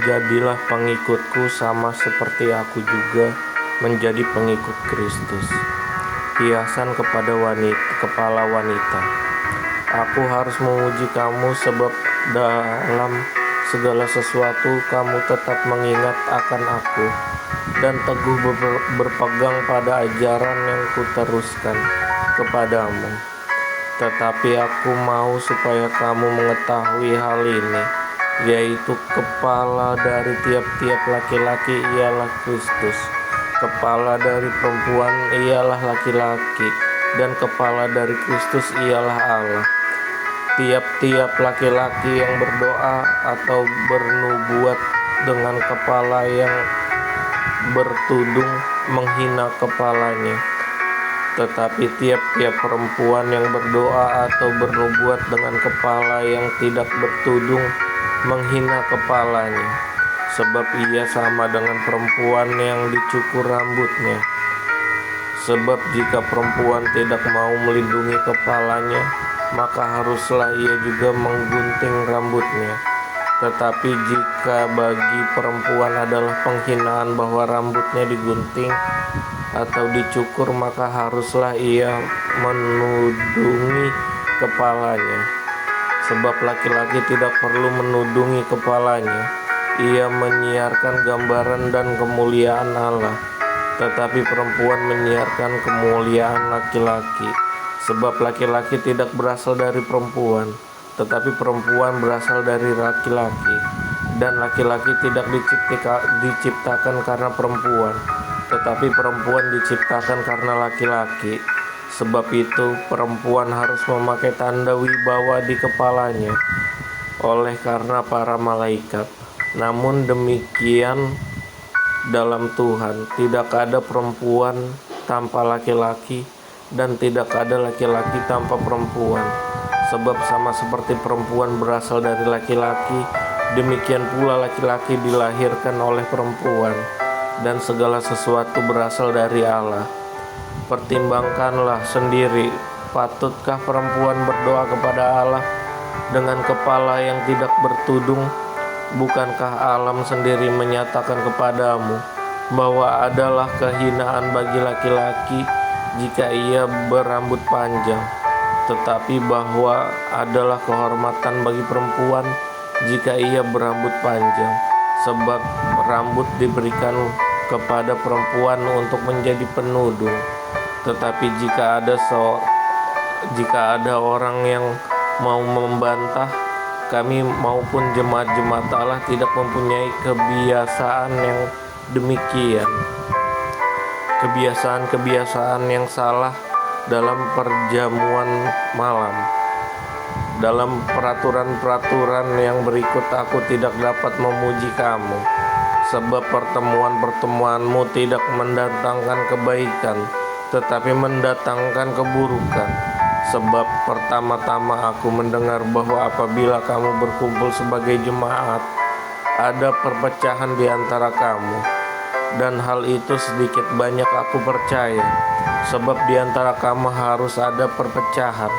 Jadilah pengikutku sama seperti aku juga menjadi pengikut Kristus. Hiasan kepada kepala wanita. Aku harus memuji kamu sebab dalam segala sesuatu kamu tetap mengingat akan aku dan teguh berpegang pada ajaran yang kuteruskan kepadamu. Tetapi aku mau supaya kamu mengetahui hal ini, yaitu kepala dari tiap-tiap laki-laki ialah Kristus, kepala dari perempuan ialah laki-laki, dan kepala dari Kristus ialah Allah. Tiap-tiap laki-laki yang berdoa atau bernubuat dengan kepala yang bertudung menghina kepalanya, tetapi tiap-tiap perempuan yang berdoa atau bernubuat dengan kepala yang tidak bertudung menghina kepalanya, sebab ia sama dengan perempuan yang dicukur rambutnya. Sebab jika perempuan tidak mau melindungi kepalanya, maka haruslah ia juga menggunting rambutnya. Tetapi jika bagi perempuan adalah penghinaan bahwa rambutnya digunting atau dicukur, maka haruslah ia menudungi kepalanya. Sebab laki-laki tidak perlu menudungi kepalanya, ia menyiarkan gambaran dan kemuliaan Allah, tetapi perempuan menyiarkan kemuliaan laki-laki. Sebab laki-laki tidak berasal dari perempuan, tetapi perempuan berasal dari laki-laki. Dan laki-laki tidak diciptakan karena perempuan, tetapi perempuan diciptakan karena laki-laki. Sebab itu perempuan harus memakai tanda wibawa di kepalanya oleh karena para malaikat. Namun demikian dalam Tuhan tidak ada perempuan tanpa laki-laki, dan tidak ada laki-laki tanpa perempuan. Sebab sama seperti perempuan berasal dari laki-laki, demikian pula laki-laki dilahirkan oleh perempuan, dan segala sesuatu berasal dari Allah. Pertimbangkanlah sendiri, patutkah perempuan berdoa kepada Allah dengan kepala yang tidak bertudung? Bukankah alam sendiri menyatakan kepadamu bahwa adalah kehinaan bagi laki-laki jika ia berambut panjang, tetapi bahwa adalah kehormatan bagi perempuan jika ia berambut panjang? Sebab rambut diberikan kepada perempuan untuk menjadi penudung. Tetapi jika ada orang yang mau membantah, kami maupun jemaat-jemaat Allah tidak mempunyai kebiasaan yang demikian. Kebiasaan yang salah dalam perjamuan malam. Dalam peraturan-peraturan yang berikut aku tidak dapat memuji kamu, sebab pertemuan-pertemuanmu tidak mendatangkan kebaikan, tetapi mendatangkan keburukan. Sebab pertama-tama aku mendengar bahwa apabila kamu berkumpul sebagai jemaat, ada perpecahan di antara kamu. Dan hal itu sedikit banyak aku percaya, sebab di antara kamu harus ada perpecahan,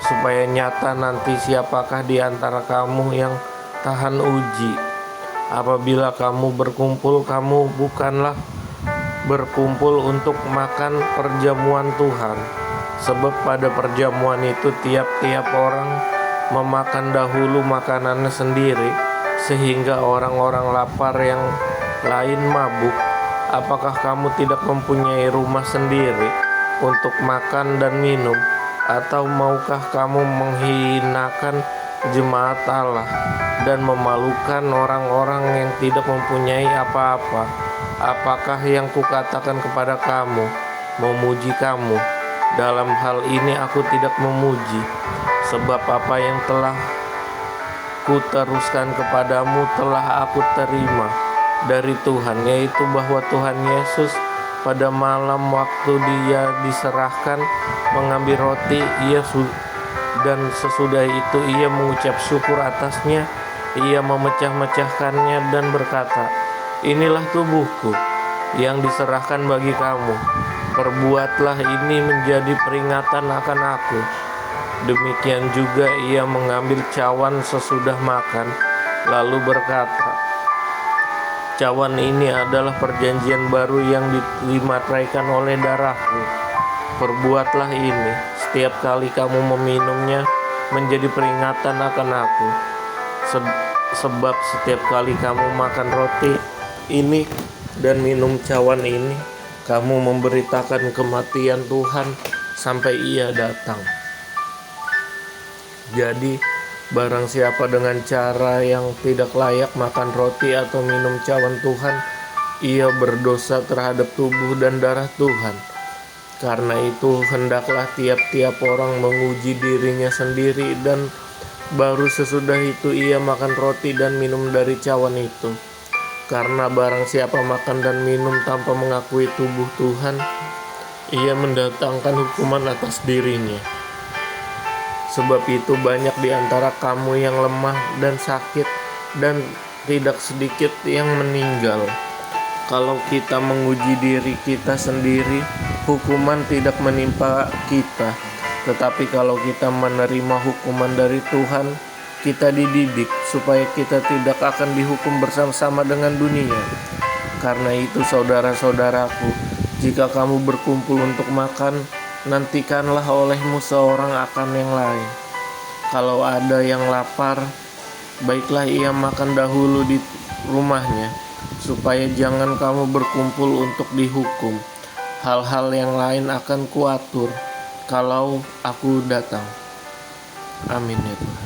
supaya nyata nanti siapakah di antara kamu yang tahan uji. Apabila kamu berkumpul, kamu bukanlah berkumpul untuk makan perjamuan Tuhan. Sebab pada perjamuan itu tiap-tiap orang memakan dahulu makanannya sendiri, sehingga orang-orang lapar yang lain mabuk. Apakah kamu tidak mempunyai rumah sendiri untuk makan dan minum? Atau maukah kamu menghinakan jemaat Allah dan memalukan orang-orang yang tidak mempunyai apa-apa? Apakah yang kukatakan kepada kamu memuji kamu? Dalam hal ini aku tidak memuji, sebab apa yang telah kuteruskan kepadamu telah aku terima dari Tuhan, yaitu bahwa Tuhan Yesus pada malam waktu dia diserahkan mengambil roti, dan sesudah itu ia mengucap syukur atasnya, ia memecah-mecahkannya dan berkata, "Inilah tubuhku yang diserahkan bagi kamu. Perbuatlah ini menjadi peringatan akan aku." Demikian juga ia mengambil cawan sesudah makan, lalu berkata, Cawan ini adalah perjanjian baru yang dimateraikan oleh darahku. Perbuatlah ini setiap kali kamu meminumnya menjadi peringatan akan aku. Sebab setiap kali kamu makan roti ini dan minum cawan ini, kamu memberitakan kematian Tuhan sampai Ia datang. Jadi, barang siapa dengan cara yang tidak layak makan roti atau minum cawan Tuhan, ia berdosa terhadap tubuh dan darah Tuhan. Karena itu, hendaklah tiap-tiap orang menguji dirinya sendiri, dan baru sesudah itu ia makan roti dan minum dari cawan itu. Karena barang siapa makan dan minum tanpa mengakui tubuh Tuhan, ia mendatangkan hukuman atas dirinya. Sebab itu banyak di antara kamu yang lemah dan sakit, dan tidak sedikit yang meninggal. Kalau kita menguji diri kita sendiri, hukuman tidak menimpa kita. Tetapi kalau kita menerima hukuman dari Tuhan, kita dididik supaya kita tidak akan dihukum bersama-sama dengan dunia. Karena itu saudara-saudaraku, jika kamu berkumpul untuk makan, nantikanlah olehmu seorang akan yang lain. Kalau ada yang lapar, baiklah ia makan dahulu di rumahnya, supaya jangan kamu berkumpul untuk dihukum. Hal-hal yang lain akan kuatur kalau aku datang. Amin ya Tuhan.